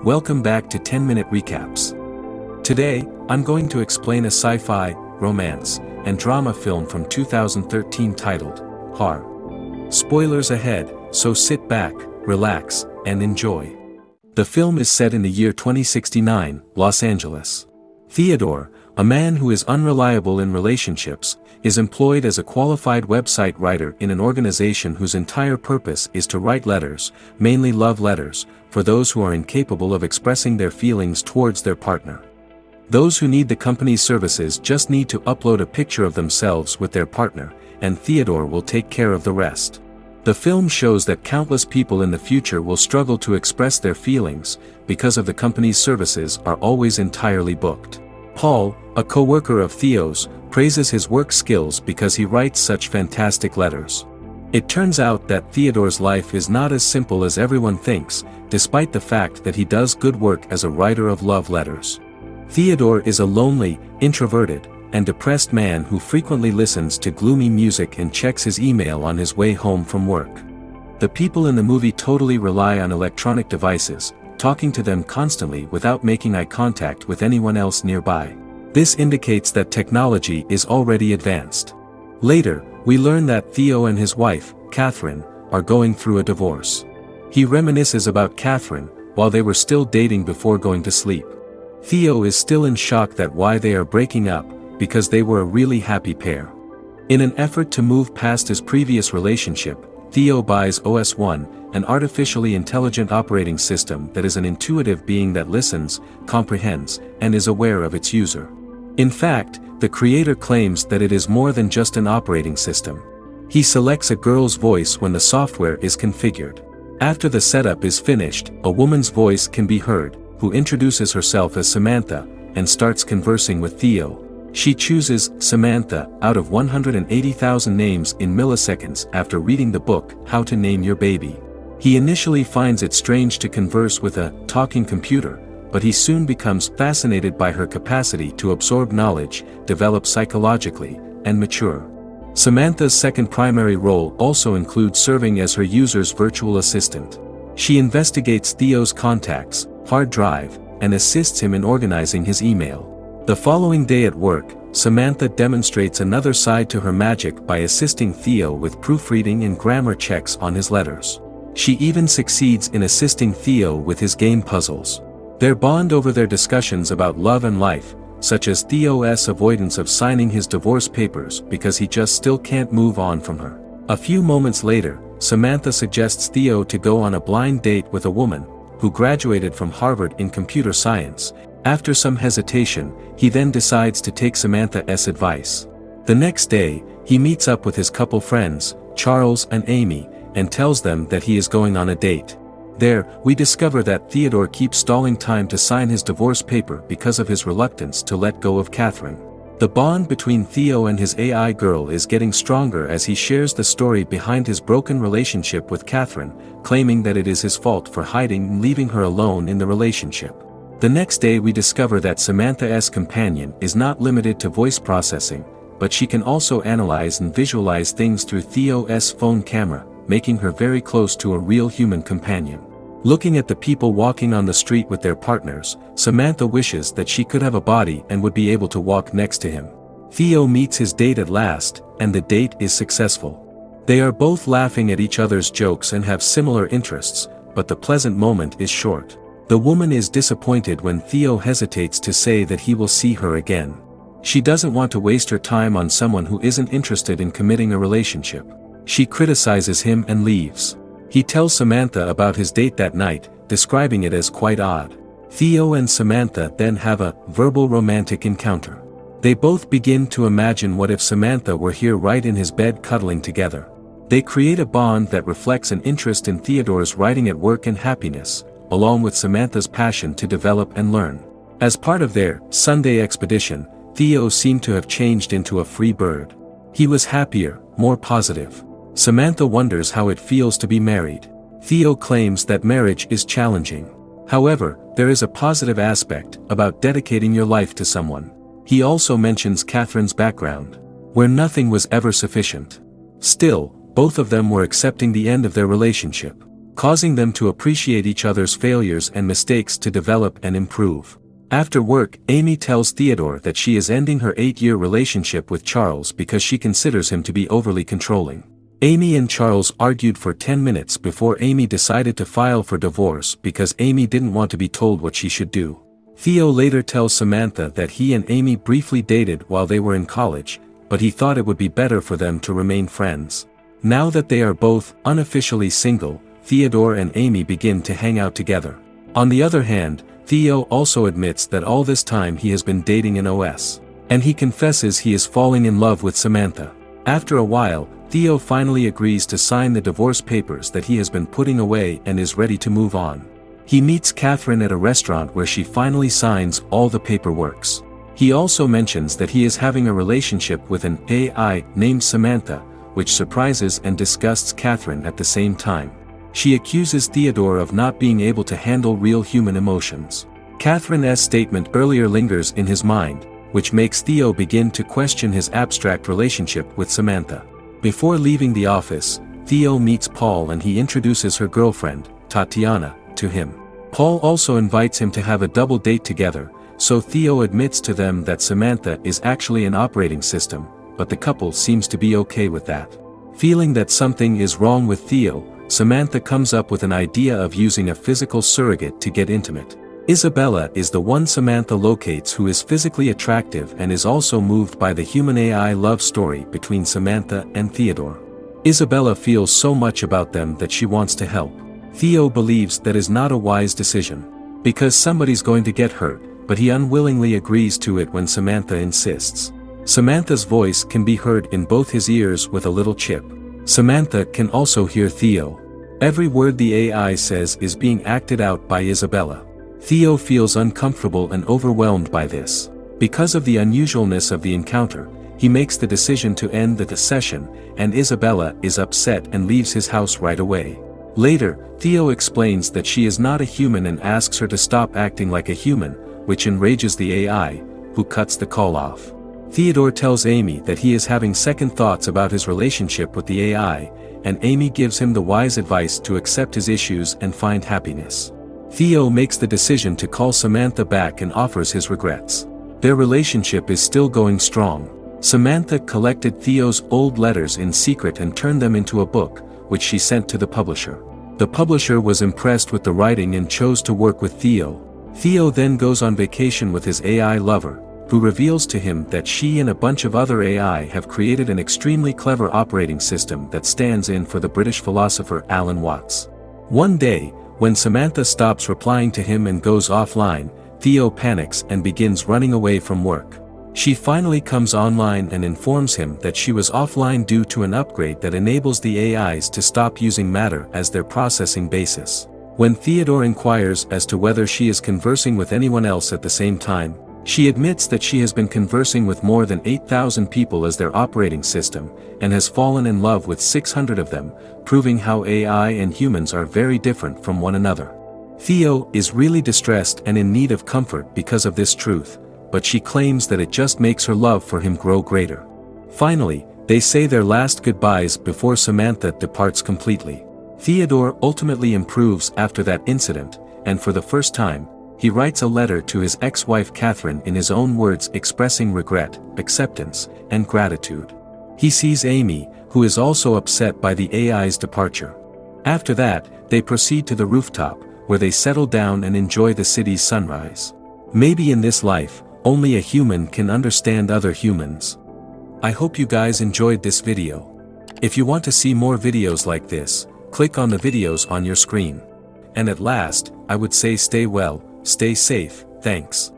Welcome back to 10-Minute Recaps. Today, I'm going to explain a sci-fi, romance, and drama film from 2013 titled, Har. Spoilers ahead, so sit back, relax, and enjoy. The film is set in the year 2069, Los Angeles. Theodore, a man who is unreliable in relationships, is employed as a qualified website writer in an organization whose entire purpose is to write letters, mainly love letters, for those who are incapable of expressing their feelings towards their partner. Those who need the company's services just need to upload a picture of themselves with their partner, and Theodore will take care of the rest. The film shows that countless people in the future will struggle to express their feelings, because of the company's services are always entirely booked. Paul, a co-worker of Theo's, praises his work skills because he writes such fantastic letters. It turns out that Theodore's life is not as simple as everyone thinks, despite the fact that he does good work as a writer of love letters. Theodore is a lonely, introverted, and depressed man who frequently listens to gloomy music and checks his email on his way home from work. The people in the movie totally rely on electronic devices, talking to them constantly without making eye contact with anyone else nearby. This indicates that technology is already advanced. Later, we learn that Theo and his wife, Catherine, are going through a divorce. He reminisces about Catherine, while they were still dating before going to sleep. Theo is still in shock that why they are breaking up, because they were a really happy pair. In an effort to move past his previous relationship, Theo buys OS1, an artificially intelligent operating system that is an intuitive being that listens, comprehends, and is aware of its user. In fact, the creator claims that it is more than just an operating system. He selects a girl's voice when the software is configured. After the setup is finished, a woman's voice can be heard, who introduces herself as Samantha, and starts conversing with Theo. She chooses Samantha out of 180,000 names in milliseconds after reading the book, How to Name Your Baby. He initially finds it strange to converse with a talking computer, but he soon becomes fascinated by her capacity to absorb knowledge, develop psychologically, and mature. Samantha's second primary role also includes serving as her user's virtual assistant. She investigates Theo's contacts, hard drive, and assists him in organizing his email. The following day at work, Samantha demonstrates another side to her magic by assisting Theo with proofreading and grammar checks on his letters. She even succeeds in assisting Theo with his game puzzles. Their bond over their discussions about love and life, such as Theo's avoidance of signing his divorce papers because he just still can't move on from her. A few moments later, Samantha suggests Theo to go on a blind date with a woman, who graduated from Harvard in computer science. After some hesitation, he then decides to take Samantha's advice. The next day, he meets up with his couple friends, Charles and Amy, and tells them that he is going on a date. There, we discover that Theodore keeps stalling time to sign his divorce paper because of his reluctance to let go of Catherine. The bond between Theo and his AI girl is getting stronger as he shares the story behind his broken relationship with Catherine, claiming that it is his fault for hiding and leaving her alone in the relationship. The next day we discover that Samantha's companion is not limited to voice processing, but she can also analyze and visualize things through Theo's phone camera, making her very close to a real human companion. Looking at the people walking on the street with their partners, Samantha wishes that she could have a body and would be able to walk next to him. Theo meets his date at last, and the date is successful. They are both laughing at each other's jokes and have similar interests, but the pleasant moment is short. The woman is disappointed when Theo hesitates to say that he will see her again. She doesn't want to waste her time on someone who isn't interested in committing a relationship. She criticizes him and leaves. He tells Samantha about his date that night, describing it as quite odd. Theo and Samantha then have a verbal romantic encounter. They both begin to imagine what if Samantha were here right in his bed cuddling together. They create a bond that reflects an interest in Theodore's writing at work and happiness, along with Samantha's passion to develop and learn. As part of their Sunday expedition, Theo seemed to have changed into a free bird. He was happier, more positive. Samantha wonders how it feels to be married. Theo claims that marriage is challenging. However, there is a positive aspect about dedicating your life to someone. He also mentions Catherine's background, where nothing was ever sufficient. Still, both of them were accepting the end of their relationship. causing them to appreciate each other's failures and mistakes to develop and improve. After work, Amy tells Theodore that she is ending her 8-year relationship with Charles because she considers him to be overly controlling. Amy and Charles argued for 10 minutes before Amy decided to file for divorce because Amy didn't want to be told what she should do. Theo later tells Samantha that he and Amy briefly dated while they were in college, but he thought it would be better for them to remain friends. Now that they are both unofficially single, Theodore and Amy begin to hang out together. On the other hand, Theo also admits that all this time he has been dating an OS. And he confesses he is falling in love with Samantha. After a while, Theo finally agrees to sign the divorce papers that he has been putting away and is ready to move on. He meets Catherine at a restaurant where she finally signs all the paperwork. He also mentions that he is having a relationship with an AI named Samantha, which surprises and disgusts Catherine at the same time. She accuses Theodore of not being able to handle real human emotions. Catherine's statement earlier lingers in his mind, which makes Theo begin to question his abstract relationship with Samantha. Before leaving the office, Theo meets Paul and he introduces her girlfriend, Tatiana, to him. Paul also invites him to have a double date together, so Theo admits to them that Samantha is actually an operating system, but the couple seems to be okay with that. Feeling that something is wrong with Theo, Samantha comes up with an idea of using a physical surrogate to get intimate. Isabella is the one Samantha locates who is physically attractive and is also moved by the human-AI love story between Samantha and Theodore. Isabella feels so much about them that she wants to help. Theo believes that is not a wise decision, because somebody's going to get hurt, but he unwillingly agrees to it when Samantha insists. Samantha's voice can be heard in both his ears with a little chip. Samantha can also hear Theo. Every word the AI says is being acted out by Isabella. Theo feels uncomfortable and overwhelmed by this. Because of the unusualness of the encounter, he makes the decision to end the session, and Isabella is upset and leaves his house right away. Later, Theo explains that she is not a human and asks her to stop acting like a human, which enrages the AI, who cuts the call off. Theodore tells Amy that he is having second thoughts about his relationship with the AI, and Amy gives him the wise advice to accept his issues and find happiness. Theo makes the decision to call Samantha back and offers his regrets. Their relationship is still going strong. Samantha collected Theo's old letters in secret and turned them into a book, which she sent to the publisher. The publisher was impressed with the writing and chose to work with Theo. Theo then goes on vacation with his AI lover, who reveals to him that she and a bunch of other AI have created an extremely clever operating system that stands in for the British philosopher Alan Watts. One day, when Samantha stops replying to him and goes offline, Theo panics and begins running away from work. She finally comes online and informs him that she was offline due to an upgrade that enables the AIs to stop using matter as their processing basis. When Theodore inquires as to whether she is conversing with anyone else at the same time, she admits that she has been conversing with more than 8,000 people as their operating system, and has fallen in love with 600 of them, proving how AI and humans are very different from one another. Theo is really distressed and in need of comfort because of this truth, but she claims that it just makes her love for him grow greater. Finally, they say their last goodbyes before Samantha departs completely. Theodore ultimately improves after that incident, and for the first time, he writes a letter to his ex-wife Catherine in his own words expressing regret, acceptance, and gratitude. He sees Amy, who is also upset by the AI's departure. After that, they proceed to the rooftop, where they settle down and enjoy the city's sunrise. Maybe in this life, only a human can understand other humans. I hope you guys enjoyed this video. If you want to see more videos like this, click on the videos on your screen. And at last, I would say stay well, stay safe, thanks.